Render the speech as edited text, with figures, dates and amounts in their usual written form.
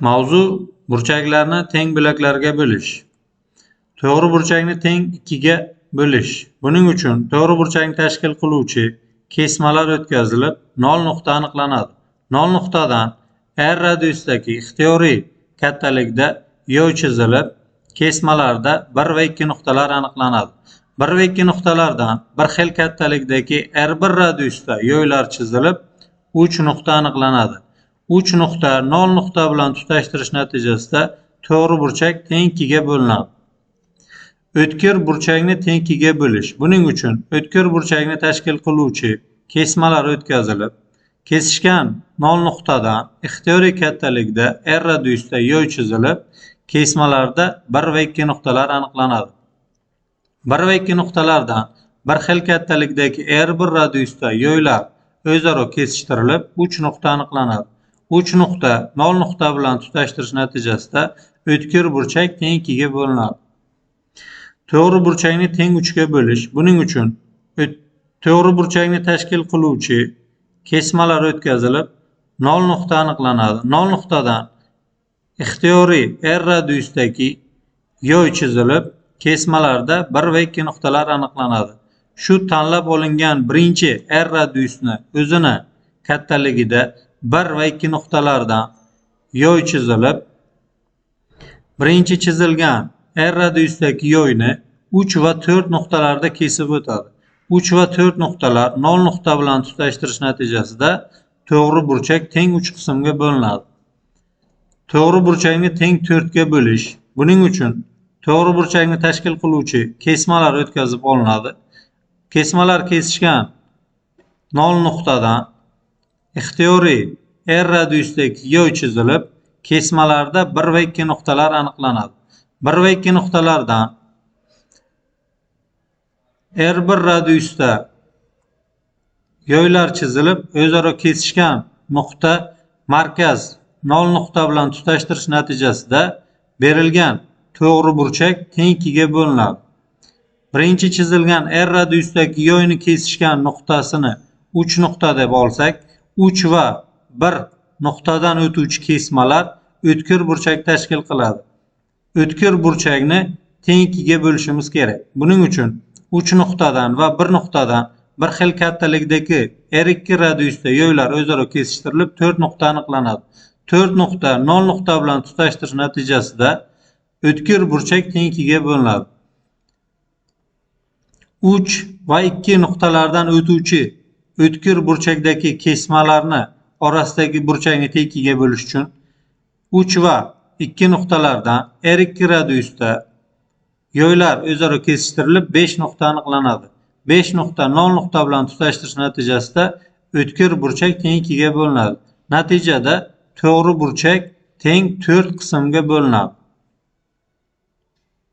Mavzu burchaklarni teng bo'laklarga bo'lish. To'g'ri burchakni teng ikkiga bo'lish. Buning uchun to'g'ri burchakni tashkil qiluvchi kesmalar o'tkazilib, nol nuqta aniqlanadi. Nol nuqtadan R radiusdagi ixtiyoriy kattalikda yo'l chizilib, kesmalarda 1 va 2 nuqtalar aniqlanadi. 1 va 2 nuqtalardan bir xil kattalikdagi R1 radiusda yo'llar chizilib, 3 nuqta aniqlanadi. 3 nuqta 0 nuqta bilan tutashtirish natijasida to'g'ri burchak teng ikkiga bo'linadi. O'tkir burchakni teng ikkiga bo'lish. Buning uchun o'tkir burchakni tashkil qiluvchi kesmalar o'tkazilib, kesishgan 0 nuqtadan ixtiyoriy kattalikda R radiusda yo'l chizilib, kesmalarda 1 va 2 nuqtalar aniqlanadi. 1 va 2 nuqtalardan bir xil kattalikdagi R1 radiusda yo'llar o'zaro kesishtirilib, 3 nuqta aniqlanadi. 3 nuqta 0 nuqta bilan tutashtirish natijasida o'tkir burchak teng ikkiga bo'linadi. To'g'ri burchakni teng 3 ga bo'lish. Buning uchun to'g'ri burchakni tashkil qiluvchi kesmalar o'tkazilib, 0 nuqta aniqlanadi. 0 nuqtadan ixtiyoriy R radiusdagi yo'l chizilib, kesmalarda 1 va 2 nuqtalar aniqlanadi. Shu tanlab olingan birinchi R radiusni o'zini kattaligida 1 va 2 nuqtalardan yo'l chizilib, birinchi chizilgan R radiusdagi yo'lni 3 va 4 nuqtalarda kesib o'tadi. 3 va 4 nuqtalar 0 nuqta bilan tutashtirish natijasida to'g'ri burchak teng 3 qismga bo'linadi. To'g'ri burchakni teng 4 ga bo'lish. Buning uchun to'g'ri burchakni tashkil qiluvchi kesmalar o'tkazib olinadi. Kesmalar kesishgan 0 nuqtadan ixtiyoriy R radiusdagi yo'l chizilib, kesmalarda 1 va 2 nuqtalar aniqlanadi. 1 va 2 nuqtalardan R1 radiusda yo'llar chizilib, o'zaro kesishgan nuqta markaz 0 nuqta bilan tutashtirish natijasida berilgan to'g'ri burchak teng ikkiga bo'linadi. Birinchi chizilgan R radiusdagi yo'lni kesishgan nuqtasini 3 nuqta deb olsak, 3 va 1 nuqtadan o'tuvchi kesmalar o'tkir burchak tashkil qiladi. O'tkir burchakni teng ikkiga bo'lishimiz kerak. Buning uchun 3 nuqtadan va 1 nuqtadan bir xil kattalikdagi R2 radiusda yo'llar o'zaro kesishtirilib, 4 nuqta aniqlanadi. 4 nuqta 0 nuqta bilan tutashtirish natijasida o'tkir burchak teng ikkiga bo'linadi. 3 va 2 nuqtalardan o'tuvchi o'tkir burchakdagi kesmalarni orasidagi burchakni teng ikkiga bo'lish uchun 3 va 2 nuqtalardan R2 radiusda yo'llar o'zaro kesishtirilib 5 nuqta aniqlanadi. 5 nuqta 0 nuqta bilan tutashtirish natijasida o'tkir burchak teng ikkiga bo'linadi. Natijada to'g'ri burchak teng 4 qismga bo'linadi.